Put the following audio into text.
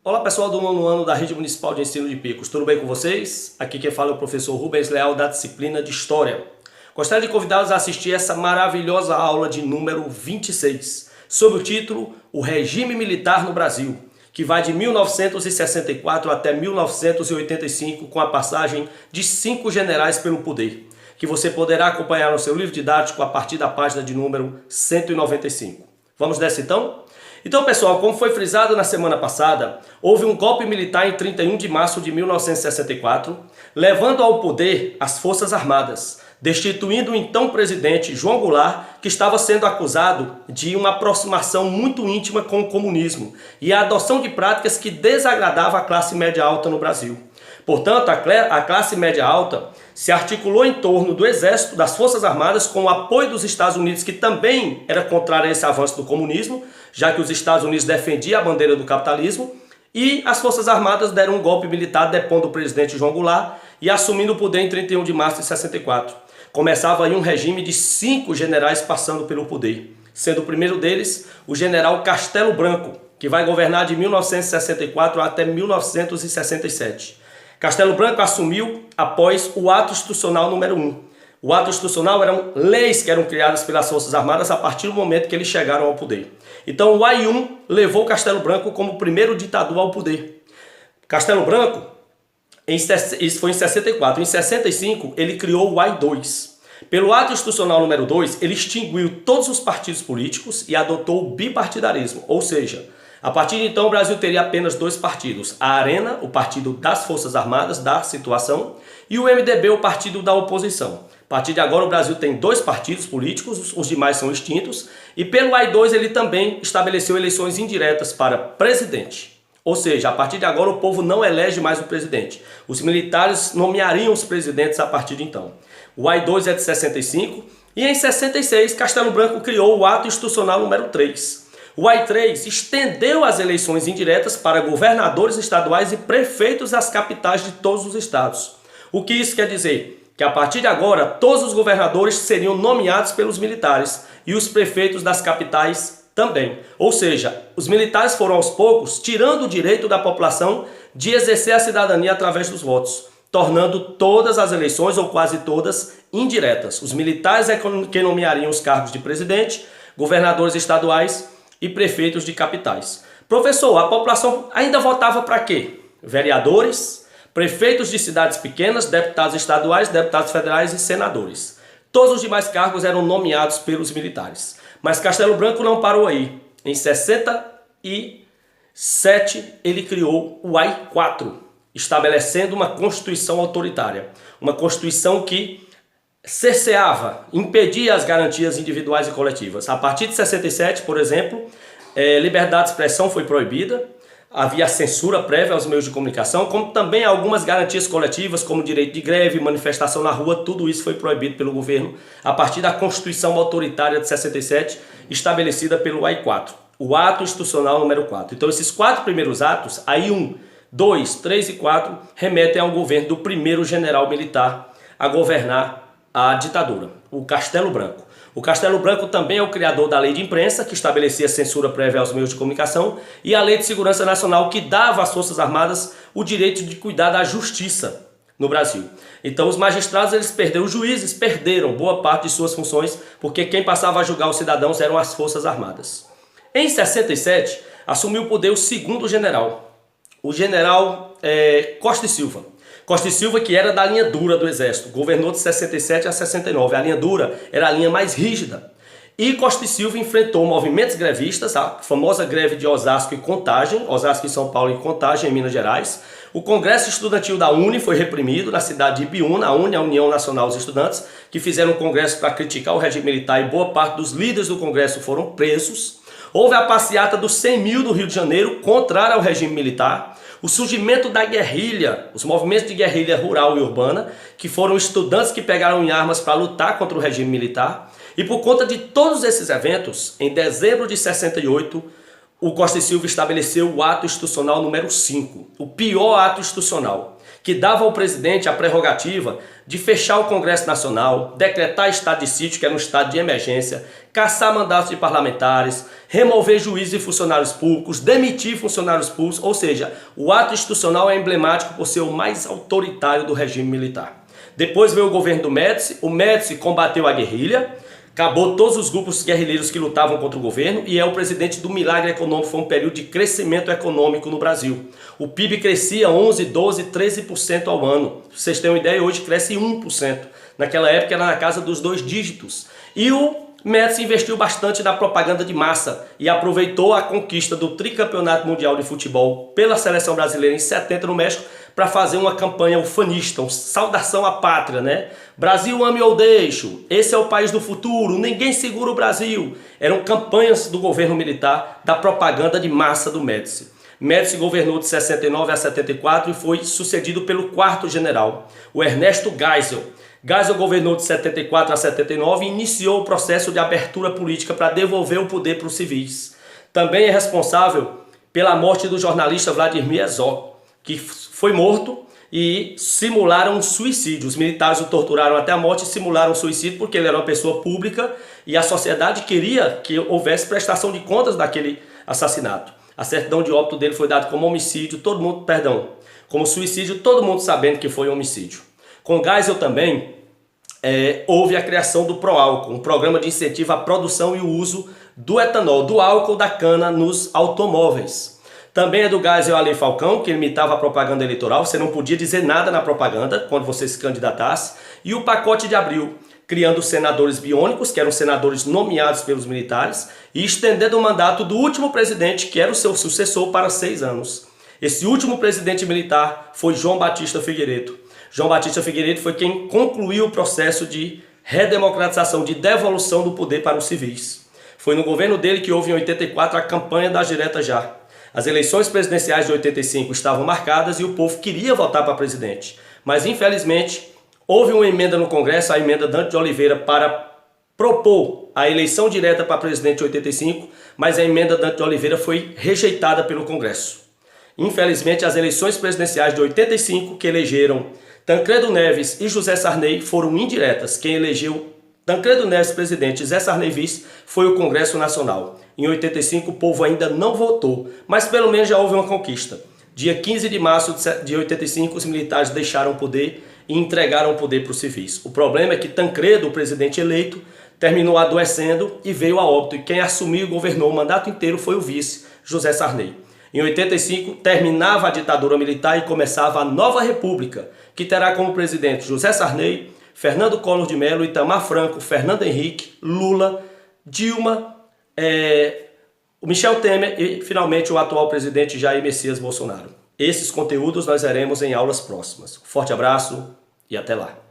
Olá pessoal do nono ano da Rede Municipal de Ensino de Picos, tudo bem com vocês? Aqui quem fala é o professor Rubens Leal da disciplina de História. Gostaria de convidá-los a assistir essa maravilhosa aula de número 26, sob o título O Regime Militar no Brasil, que vai de 1964 até 1985 com a passagem de 5 generais pelo poder, que você poderá acompanhar no seu livro didático a partir da página de número 195. Vamos nessa então? Então, pessoal, como foi frisado na semana passada, houve um golpe militar em 31 de março de 1964, levando ao poder as Forças Armadas, destituindo o então presidente João Goulart, que estava sendo acusado de uma aproximação muito íntima com o comunismo e a adoção de práticas que desagradavam a classe média alta no Brasil. Portanto, a classe média alta se articulou em torno do Exército, das Forças Armadas, com o apoio dos Estados Unidos, que também era contrário a esse avanço do comunismo, já que os Estados Unidos defendiam a bandeira do capitalismo, e as Forças Armadas deram um golpe militar depondo o presidente João Goulart e assumindo o poder em 31 de março de 64. Começava aí um regime de 5 generais passando pelo poder, sendo o primeiro deles o general Castelo Branco, que vai governar de 1964 até 1967. Castelo Branco assumiu após o ato institucional número 1. O ato institucional eram leis que eram criadas pelas Forças Armadas a partir do momento que eles chegaram ao poder. Então o AI-1 levou Castelo Branco como o primeiro ditador ao poder. Castelo Branco, isso foi em 64. Em 65 ele criou o AI-2. Pelo ato institucional número 2, ele extinguiu todos os partidos políticos e adotou o bipartidarismo, ou seja, a partir de então o Brasil teria apenas 2 partidos, a Arena, o partido das Forças Armadas, da situação, e o MDB, o partido da oposição. A partir de agora o Brasil tem 2 partidos políticos, os demais são extintos, e pelo AI-2 ele também estabeleceu eleições indiretas para presidente. Ou seja, a partir de agora o povo não elege mais o presidente. Os militares nomeariam os presidentes a partir de então. O AI-2 é de 65 e em 66 Castelo Branco criou o ato institucional número 3. O AI-3 estendeu as eleições indiretas para governadores estaduais e prefeitos das capitais de todos os estados. O que isso quer dizer? Que a partir de agora todos os governadores seriam nomeados pelos militares e os prefeitos das capitais também. Ou seja, os militares foram aos poucos tirando o direito da população de exercer a cidadania através dos votos, tornando todas as eleições, ou quase todas, indiretas. Os militares é quem nomeariam os cargos de presidente, governadores estaduais e prefeitos de capitais. Professor, a população ainda votava para quê? Vereadores, prefeitos de cidades pequenas, deputados estaduais, deputados federais e senadores. Todos os demais cargos eram nomeados pelos militares. Mas Castelo Branco não parou aí. Em 67 ele criou o AI-4, estabelecendo uma constituição autoritária. Uma constituição que cerceava, impedia as garantias individuais e coletivas. A partir de 67, por exemplo, liberdade de expressão foi proibida, havia censura prévia aos meios de comunicação, como também algumas garantias coletivas, como direito de greve, manifestação na rua, tudo isso foi proibido pelo governo a partir da Constituição Autoritária de 67, estabelecida pelo AI-4, o ato institucional número 4. Então esses 4 primeiros atos, AI-1, 2, 3 e 4, remetem ao governo do primeiro general militar a governar a ditadura, o Castelo Branco. O Castelo Branco também é o criador da lei de imprensa, que estabelecia censura prévia aos meios de comunicação, e a lei de segurança nacional, que dava às Forças Armadas o direito de cuidar da justiça no Brasil. Então os magistrados, os juízes perderam boa parte de suas funções, porque quem passava a julgar os cidadãos eram as Forças Armadas. Em 67, assumiu o poder o segundo general, o general Costa e Silva. Costa e Silva, que era da linha dura do Exército, governou de 67 a 69. A linha dura era a linha mais rígida. E Costa e Silva enfrentou movimentos grevistas, a famosa greve de Osasco e Contagem, Osasco em São Paulo e Contagem em Minas Gerais. O Congresso Estudantil da UNE foi reprimido na cidade de Ibiúna, a UNE, a União Nacional dos Estudantes, que fizeram um congresso para criticar o regime militar e boa parte dos líderes do Congresso foram presos. Houve a passeata dos 100 mil do Rio de Janeiro, contrária ao regime militar. O surgimento da guerrilha, os movimentos de guerrilha rural e urbana, que foram estudantes que pegaram em armas para lutar contra o regime militar. E por conta de todos esses eventos, em dezembro de 68, o Costa e Silva estabeleceu o ato institucional número 5, o pior ato institucional, que dava ao presidente a prerrogativa de fechar o Congresso Nacional, decretar estado de sítio, que era um estado de emergência, cassar mandatos de parlamentares, remover juízes e funcionários públicos, demitir funcionários públicos, ou seja, o ato institucional é emblemático por ser o mais autoritário do regime militar. Depois veio o governo do Médici, o Médici combateu a guerrilha, acabou todos os grupos guerrilheiros que lutavam contra o governo e é o presidente do milagre econômico. Foi um período de crescimento econômico no Brasil. O PIB crescia 11, 12, 13% ao ano. Pra vocês terem uma ideia, hoje cresce 1%. Naquela época era na casa dos 2 dígitos. E o Médici investiu bastante na propaganda de massa e aproveitou a conquista do tricampeonato mundial de futebol pela seleção brasileira em 70 no México para fazer uma campanha ufanista, uma saudação à pátria, né? Brasil, ame ou deixo, esse é o país do futuro, ninguém segura o Brasil. Eram campanhas do governo militar da propaganda de massa do Médici. Médici governou de 69 a 74 e foi sucedido pelo 4º general, o Ernesto Geisel. Geisel governou de 74 a 79 e iniciou o processo de abertura política para devolver o poder para os civis. Também é responsável pela morte do jornalista Vladimir Herzog, que foi morto e simularam um suicídio. Os militares o torturaram até a morte e simularam um suicídio porque ele era uma pessoa pública e a sociedade queria que houvesse prestação de contas daquele assassinato. A certidão de óbito dele foi dada como homicídio, como suicídio, todo mundo sabendo que foi homicídio. Com Geisel também houve a criação do Proálcool, um programa de incentivo à produção e o uso do etanol, do álcool da cana nos automóveis. Também é do Geisel a Lei Falcão, que limitava a propaganda eleitoral, você não podia dizer nada na propaganda quando você se candidatasse. E o pacote de Abril, criando senadores biônicos, que eram senadores nomeados pelos militares, e estendendo o mandato do último presidente, que era o seu sucessor, para 6 anos. Esse último presidente militar foi João Batista Figueiredo. João Batista Figueiredo foi quem concluiu o processo de redemocratização, de devolução do poder para os civis. Foi no governo dele que houve em 84 a campanha das diretas já. As eleições presidenciais de 85 estavam marcadas e o povo queria votar para presidente. Mas, infelizmente, houve uma emenda no Congresso, a emenda Dante de Oliveira, para propor a eleição direta para presidente de 85, mas a emenda Dante de Oliveira foi rejeitada pelo Congresso. Infelizmente, as eleições presidenciais de 85, que elegeram Tancredo Neves e José Sarney, foram indiretas. Quem elegeu Tancredo Neves presidente e José Sarney vice foi o Congresso Nacional. Em 85 o povo ainda não votou, mas pelo menos já houve uma conquista. Dia 15 de março de 85 os militares deixaram o poder e entregaram o poder para os civis. O problema é que Tancredo, o presidente eleito, terminou adoecendo e veio a óbito. E quem assumiu e governou o mandato inteiro foi o vice, José Sarney. Em 85 terminava a ditadura militar e começava a nova república, que terá como presidente José Sarney, Fernando Collor de Mello, Itamar Franco, Fernando Henrique, Lula, Dilma, o Michel Temer e, finalmente, o atual presidente Jair Messias Bolsonaro. Esses conteúdos nós veremos em aulas próximas. Forte abraço e até lá!